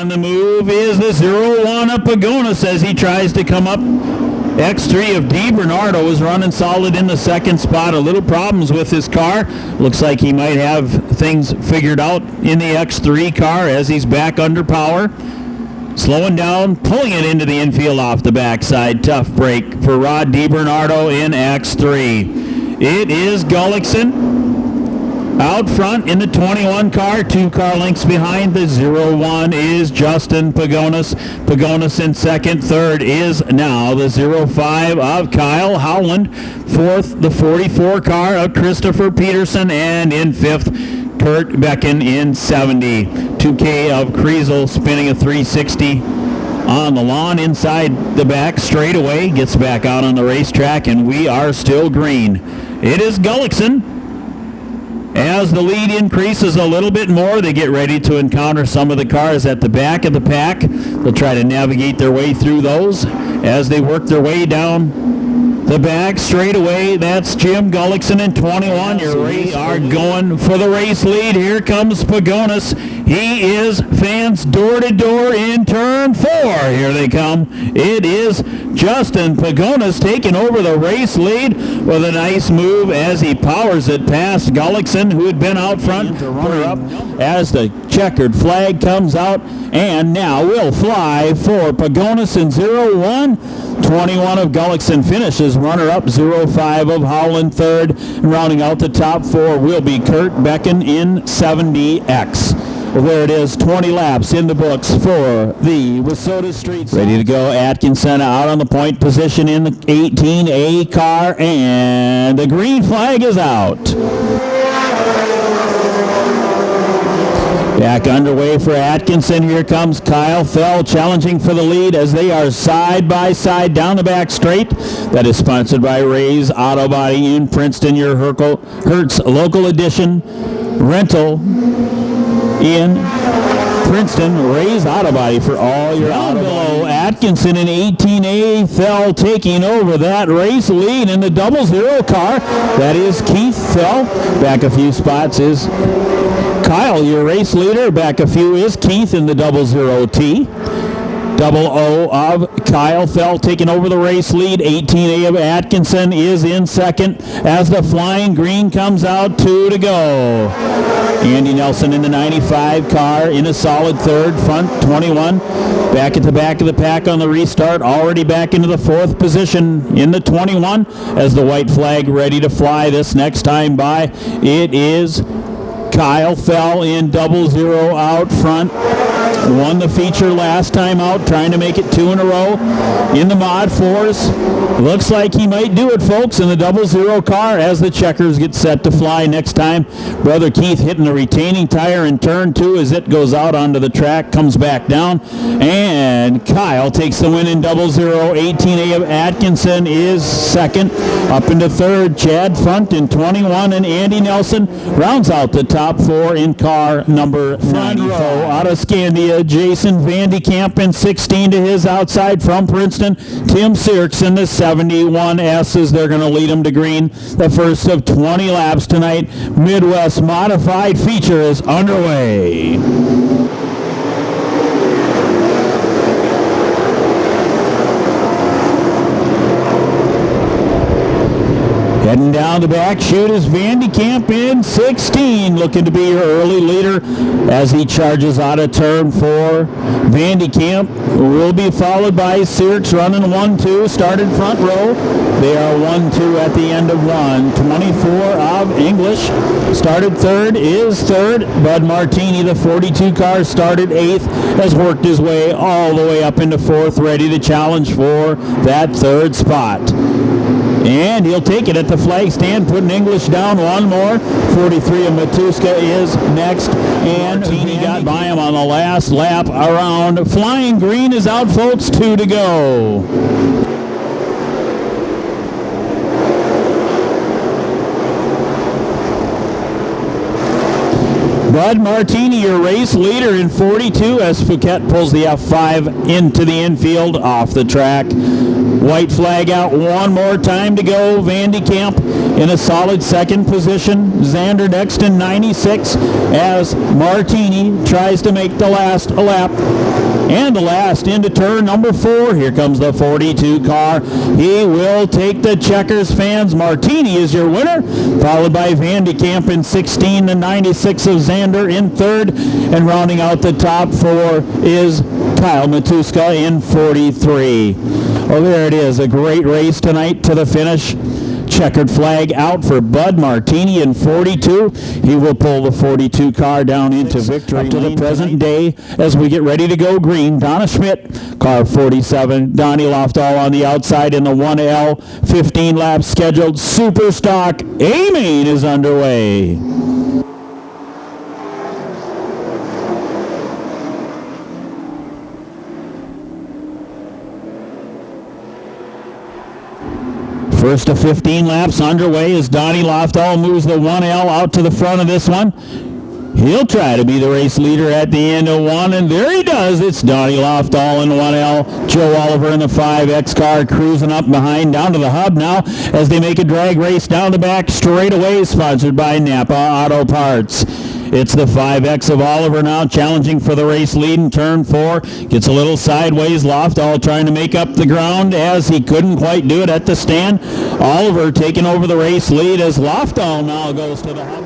On the move is the 0-1 of Pagonis as he tries to come up. X3 of DiBernardo is running solid in the second spot. A little problems with his car. Looks like he might have things figured out in the X3 car as he's back under power. Slowing down, pulling it into the infield off the backside. Tough break for Rod DiBernardo in X3. It is Gullickson out front in the 21 car, 2 car lengths behind. The 0-1 is Justin Pagonis. Pagonis in second. Third is now the 0-5 of Kyle Howland. Fourth, the 44 car of Christopher Peterson. And in fifth, Kurt Becken in 70. 2K of Kriesel spinning a 360 on the lawn inside the back straightaway. Gets back out on the racetrack, and we are still green. It is Gullickson. As the lead increases a little bit more, they get ready to encounter some of the cars at the back of the pack. They'll try to navigate their way through those as they work their way down the back straightaway. That's Jim Gullickson in 21. We are going for the race lead. Here comes Pagonis. He is fans door to door in turn 4. Here they come. It is Justin Pagonis taking over the race lead with a nice move as he powers it past Gullickson, who had been out front to runner up as the checkered flag comes out, and now will fly for Pagonis in 0-1. 21 of Gullickson finishes runner-up. 0-5 of Howland third. And rounding out the top 4 will be Kurt Becken in 70X. Well, there it is, 20 laps in the books for the Wissota Street. Ready to go, Atkinson out on the point position in the 18A car, and the green flag is out. Back underway for Atkinson. Here comes Kyle Fell challenging for the lead as they are side by side down the back straight. That is sponsored by Ray's Auto Body in Princeton, your Hertz local edition rental in Princeton. Ray's Auto Body for all your auto body. Atkinson in 18A. Fell taking over that race lead in the 00 car. That is Keith Fell. Back a few spots is Kyle, your race leader. Back a few is Keith in the 00T. 00 of Kyle Fell taking over the race lead. 18A of Atkinson is in second as the flying green comes out. 2 to go. Andy Nelson in the 95 car in a solid third. Front 21 back at the back of the pack on the restart. Already back into the 4th position in the 21 as the white flag ready to fly this next time by. It is Kyle Fell in 00 out front. Won the feature last time out, trying to make it 2 in a row in the Mod 4s. Looks like he might do it, folks, in the 00 car as the checkers get set to fly next time. Brother Keith hitting the retaining tire in turn 2 as it goes out onto the track, comes back down, and Kyle takes the win in 00. 18A of Atkinson is second. Up into third, Chad Funt in 21, and Andy Nelson rounds out the top 4 in car number 95. Out of Scandia, Jason Vandekamp in 16 to his outside from Princeton. Tim Sirks in the 71S as they're going to lead him to green. The first of 20 laps tonight. Midwest Modified feature is underway. Heading down the back chute is Vandekamp in 16, looking to be your early leader as he charges out of turn 4. Vandekamp will be followed by Sirks running 1-2, started front row. They are 1-2 at the end of 1. 24 of English started third, is third. Bud Martini, the 42 car, started 8th, has worked his way all the way up into 4th, ready to challenge for that 3rd spot. And he'll take it at the flag stand, putting English down one more. 43 of Matuska is next, and Martini got by him on the last lap around. Flying green is out, folks. 2 to go. Bud Martini, your race leader in 42 as Fouquet pulls the F5 into the infield off the track. White flag out one more time to go. Vandy Camp in a solid second position. Xander next in 96 as Martini tries to make the last lap. And the last into turn number 4. Here comes the 42 car. He will take the Checkers, fans. Martini is your winner, followed by Vandy Camp in 16, the 96 of Xander in third. And rounding out the top 4 is Kyle Matuska in 43. Well, there it is. A great race tonight to the finish. Checkered flag out for Bud Martini in 42. He will pull the 42 car down into victory up to the present day as we get ready to go green. Donna Schmidt, car 47. Donnie Lofdahl on the outside in the 1L. 15 laps scheduled. Super Stock A-Main is underway. First of 15 laps underway as Donnie Lofdahl moves the 1L out to the front of this one. He'll try to be the race leader at the end of one, and there he does. It's Donnie Lofdahl in 1L. Joe Oliver in the 5X car cruising up behind down to the hub now as they make a drag race down the back straightaway, sponsored by Napa Auto Parts. It's the 5X of Oliver now challenging for the race lead in turn 4. Gets a little sideways. Lofdahl trying to make up the ground as he couldn't quite do it at the stand. Oliver taking over the race lead as Lofdahl now goes to the hub.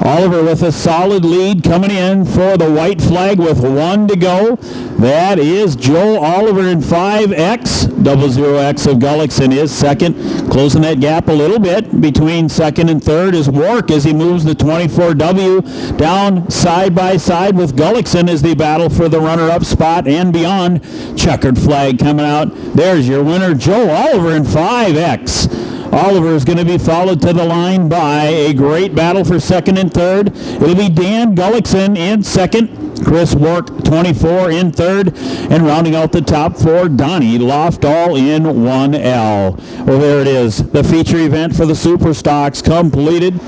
Oliver with a solid lead coming in for the white flag with 1 to go. That is Joe Oliver in 5X. 00X of Gullickson is second. Closing that gap a little bit between second and third is Wark as he moves the 24W down side by side with Gullickson as they battle for the runner-up spot and beyond. Checkered flag coming out. There's your winner, Joe Oliver in 5X. Oliver is going to be followed to the line by a great battle for second and third. It'll be Dan Gullickson in second, Chris Wark 24 in third, and rounding out the top 4, Donnie Lofdahl in 1L. Well, there it is. The feature event for the Super Stocks completed.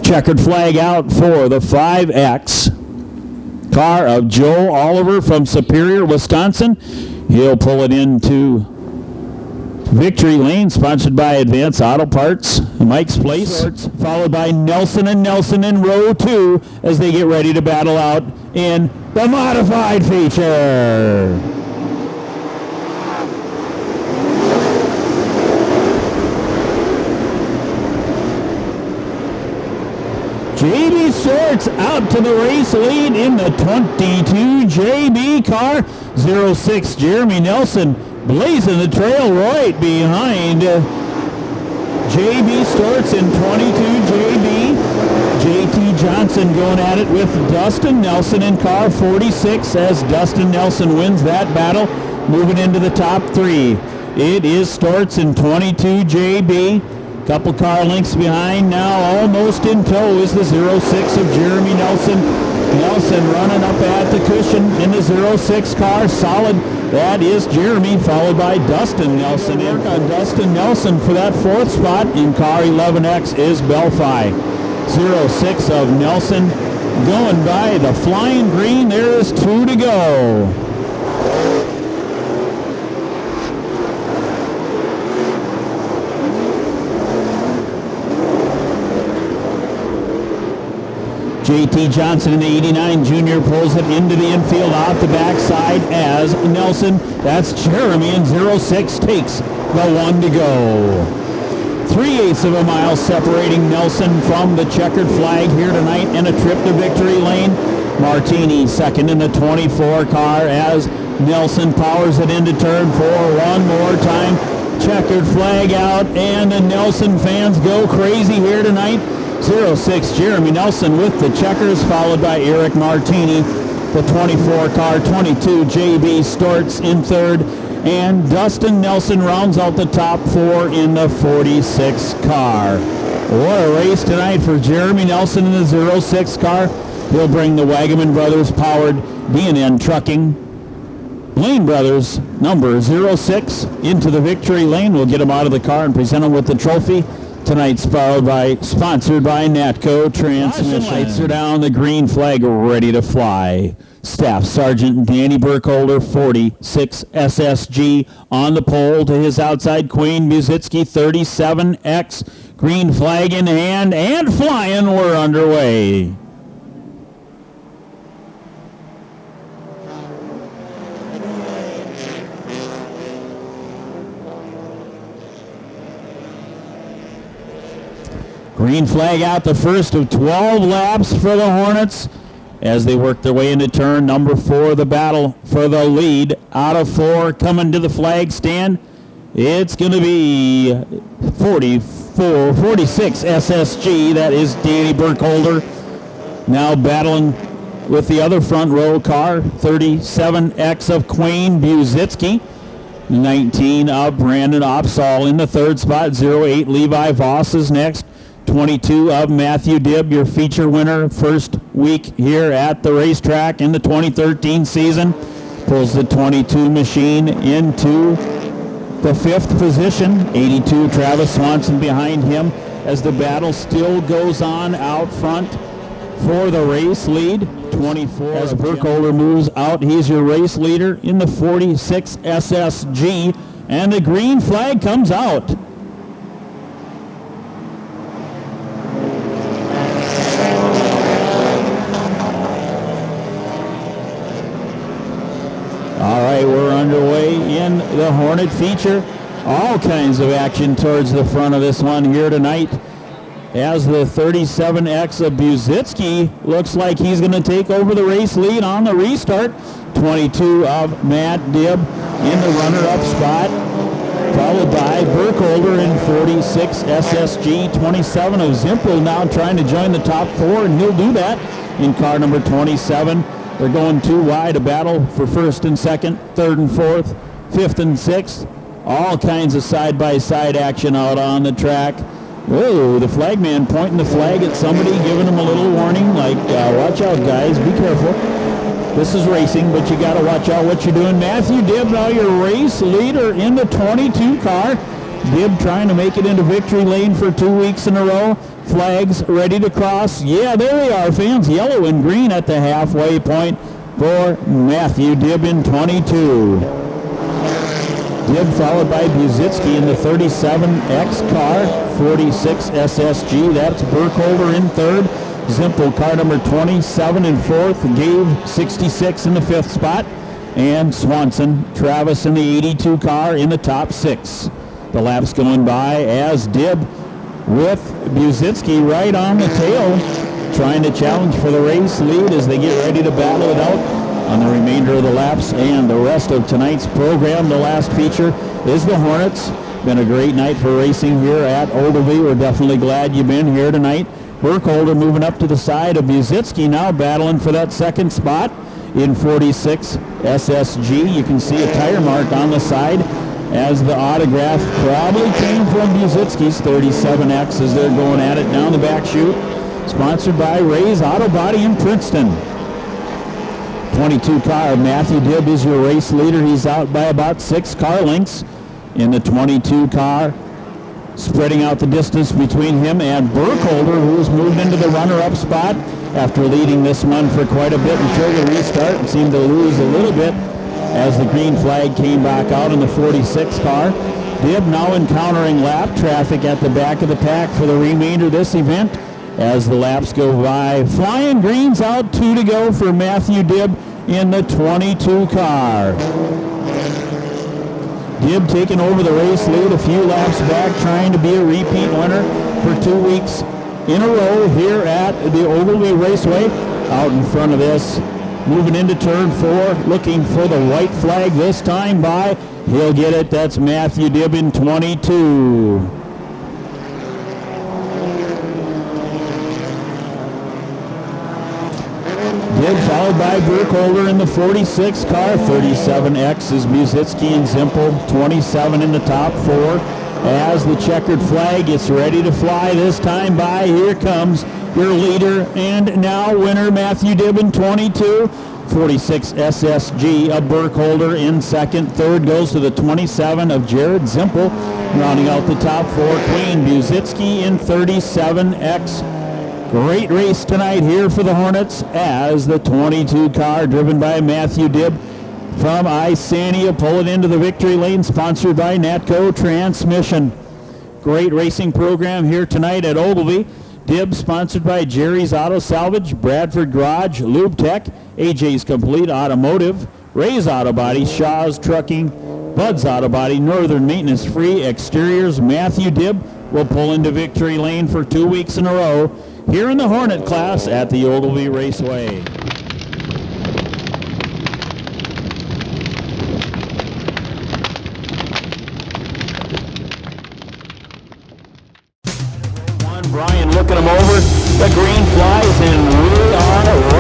Checkered flag out for the 5X car of Joe Oliver from Superior, Wisconsin. He'll pull it into Victory Lane, sponsored by Advance Auto Parts, Mike's Place, followed by Nelson and Nelson in row 2 as they get ready to battle out in the modified feature. JB Swartz out to the race lead in the 22 JB car. 06 Jeremy Nelson blazing the trail right behind JB Stortz in 22 JB. JT Johnson going at it with Dustin Nelson in car 46 as Dustin Nelson wins that battle, moving into the top 3. It is Stortz in 22 JB. Couple car lengths behind now, almost in tow is the 06 of Jeremy Nelson. Nelson running up at the cushion in the 06 car, solid. That is Jeremy, followed by Dustin Nelson. Work on Dustin Nelson for that 4th spot in car 11X is Belfi. 06 of Nelson going by the flying green. There is 2 to go. JT Johnson in the 89 Junior pulls it into the infield off the backside as Nelson, that's Jeremy in 06, takes the 1 to go. 3/8 of a mile separating Nelson from the checkered flag here tonight and a trip to victory lane. Martini second in the 24 car as Nelson powers it into turn 4 one more time. Checkered flag out and the Nelson fans go crazy here tonight. 06 Jeremy Nelson with the checkers, followed by Eric Martini, the 24 car. 22 JB Stortz in third, and Dustin Nelson rounds out the top 4 in the 46 car. What a race tonight for Jeremy Nelson in the 06 car. He'll bring the Wagaman Brothers powered D&N Trucking Lane Brothers number 06 into the victory lane. We'll get him out of the car and present him with the trophy. Tonight's sponsored by Natco Transmission. Lights are down, the green flag ready to fly. Staff Sergeant Danny Burkholder, 46 SSG on the pole to his outside. Queen Busitsky, 37X. Green flag in hand and flying. We're underway. Green flag out, the first of 12 laps for the Hornets as they work their way into turn number 4. The battle for the lead out of 4 coming to the flag stand. It's going to be 46 SSG. That is Danny Burkholder. Now battling with the other front row car, 37X of Queen Busitsky. 19 of Brandon Opsahl in the third spot. 08 Levi Voss is next. 22 of Matthew Dibb, your feature winner, first week here at the racetrack in the 2013 season. Pulls the 22 machine into the 5th position. 82 Travis Swanson behind him as the battle still goes on out front for the race lead. 24 as Burkholder moves out, he's your race leader in the 46 SSG, and the green flag comes out. All right, we're underway in the Hornet feature. All kinds of action towards the front of this one here tonight as the 37X of Busitsky looks like he's going to take over the race lead on the restart. 22 of Matt Dibb in the runner-up spot, followed by Burkholder in 46 SSG. 27 of Zimpel now trying to join the top 4, and he'll do that in car number 27. They're going 2 wide, a battle for first and second, third and fourth, fifth and sixth. All kinds of side-by-side action out on the track. Whoa, the flagman pointing the flag at somebody, giving them a little warning, like, watch out, guys, be careful. This is racing, but you got to watch out what you're doing. Matthew Dibb, now your race leader in the 22 car. Dibb trying to make it into victory lane for 2 weeks in a row. Flags ready to cross. Yeah, there they are, fans. Yellow and green at the halfway point for Matthew Dibb in 22. Dibb followed by Busitsky in the 37X car, 46 SSG. That's Burkholder in third. Zimpel car number 27 in fourth. Gabe 66 in the fifth spot. And Swanson, Travis in the 82 car in the top 6. The laps going by as Dibb with Busitsky right on the tail, trying to challenge for the race lead as they get ready to battle it out on the remainder of the laps and the rest of tonight's program. The last feature is the Hornets. Been a great night for racing here at Ogilvie. We're definitely glad you've been here tonight. Burkholder moving up to the side of Busitsky, now battling for that second spot in 46 SSG. You can see a tire mark on the side as the autograph probably came from Busitsky's 37X as they're going at it down the back chute. Sponsored by Ray's Auto Body in Princeton. 22 car, Matthew Dibb is your race leader. He's out by about 6 car lengths in the 22 car. Spreading out the distance between him and Burkholder, who's moved into the runner-up spot after leading this one for quite a bit until the restart and seemed to lose a little bit as the green flag came back out in the 46 car. Dibb now encountering lap traffic at the back of the pack for the remainder of this event as the laps go by. Flying greens out, 2 to go for Matthew Dibb in the 22 car. Dibb taking over the race lead a few laps back, trying to be a repeat winner for 2 weeks in a row here at the Ogilvie Raceway. Out in front of this, moving into turn 4, looking for the white flag this time by. He'll get it. That's Matthew Dibb in 22. Dibb followed by Burkholder in the 46 car. 37X is Busitsky and Zimpel. 27 in the top 4 as the checkered flag gets ready to fly this time by. Here comes your leader and now winner Matthew Dibb in 22. 46 SSG of Burkholder in second. Third goes to the 27 of Jared Zimpel. Rounding out the top four, Queen Buzitsky in 37X. Great race tonight here for the Hornets as the 22 car driven by Matthew Dibb from Isania pull it into the victory lane, sponsored by Natco Transmission. Great racing program here tonight at Ogilvie. Dibb sponsored by Jerry's Auto Salvage, Bradford Garage, Lube Tech, AJ's Complete Automotive, Ray's Auto Body, Shaw's Trucking, Bud's Auto Body, Northern Maintenance Free Exteriors. Matthew Dibb will pull into victory lane for 2 weeks in a row here in the Hornet class at the Ogilvie Raceway. Brian looking him over. The green flies and we are